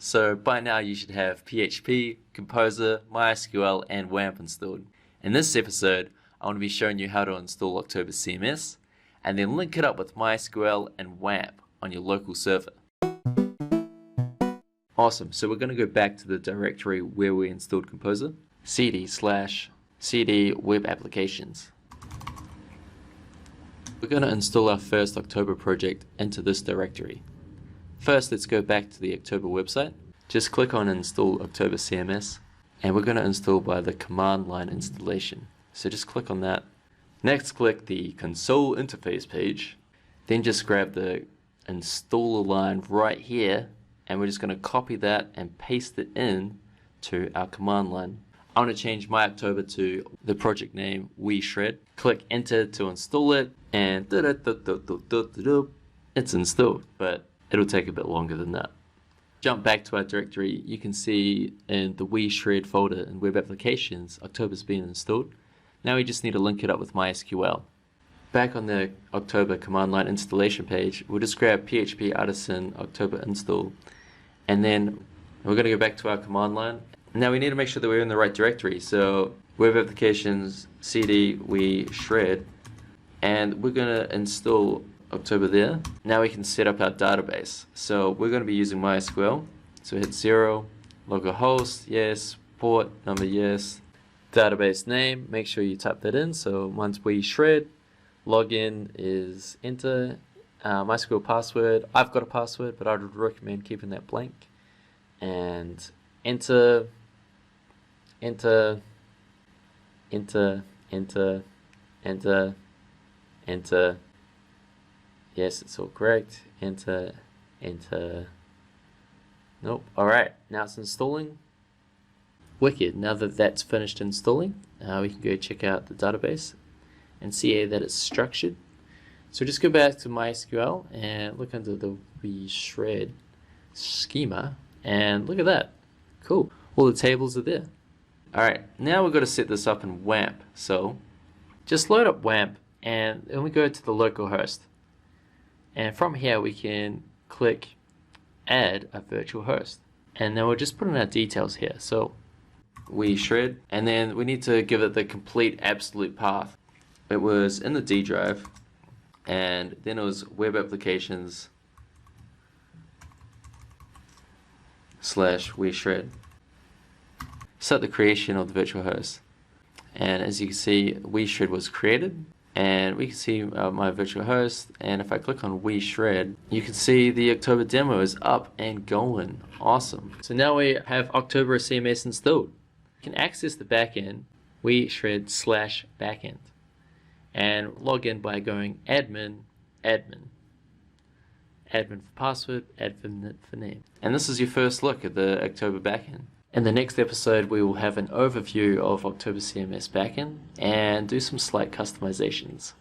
So by now you should have PHP, Composer, MySQL and WAMP installed. In this episode, I want to be showing you how to install OctoberCMS and then link it up with MySQL and WAMP on your local server. Awesome, so we're going to go back to the directory where we installed Composer, cd/cd web applications. We're going to install our first October project into this directory. First, let's go back to the October website. Just click on Install OctoberCMS, and we're going to install by the command line installation. So just click on that. Next, click the console interface page. Then just grab the installer line right here, and we're just going to copy that and paste it in to our command line. I want to change myoctober to the project name WeShred. Click enter to install it, and it's installed, but it'll take a bit longer than that. Jump back to our directory. You can see in the WeShred folder in web applications, October's been installed. Now we just need to link it up with MySQL. Back on the October command line installation page, we'll just grab PHP artisan October install, and then we're going to go back to our command line. Now we need to make sure that we're in the right directory. So web applications cd WeShred, and we're going to install October there. Now we can set up our database. So we're going to be using MySQL. So hit 0, localhost, yes, port number, yes, database name, make sure you type that in. So mine's WeShred, login is enter, MySQL password, I've got a password, but I would recommend keeping that blank, and enter, enter, enter, enter, enter, enter. Yes, it's all correct. Enter, enter. Nope. Alright, now it's installing. Wicked. Now that that's finished installing, we can go check out the database and see that it's structured. So just go back to MySQL and look under the WeShred schema, and look at that. Cool. All the tables are there. Alright, now we've got to set this up in WAMP. So just load up WAMP, and then we go to the local host. And from here we can click add a virtual host, and then we'll just put in our details here. So WeShred, and then we need to give it the complete absolute path. It was in the D drive, and then it was web applications /WeShred. Start the creation of the virtual host, and as you can see, WeShred was created. And we can see my virtual host, and if I click on WeShred, you can see the October demo is up and going. Awesome. So now we have OctoberCMS installed. You can access the backend, WeShred/backend, and log in by going admin, admin. Admin for password, admin for name. And this is your first look at the October backend. In the next episode, we will have an overview of OctoberCMS backend and do some slight customizations.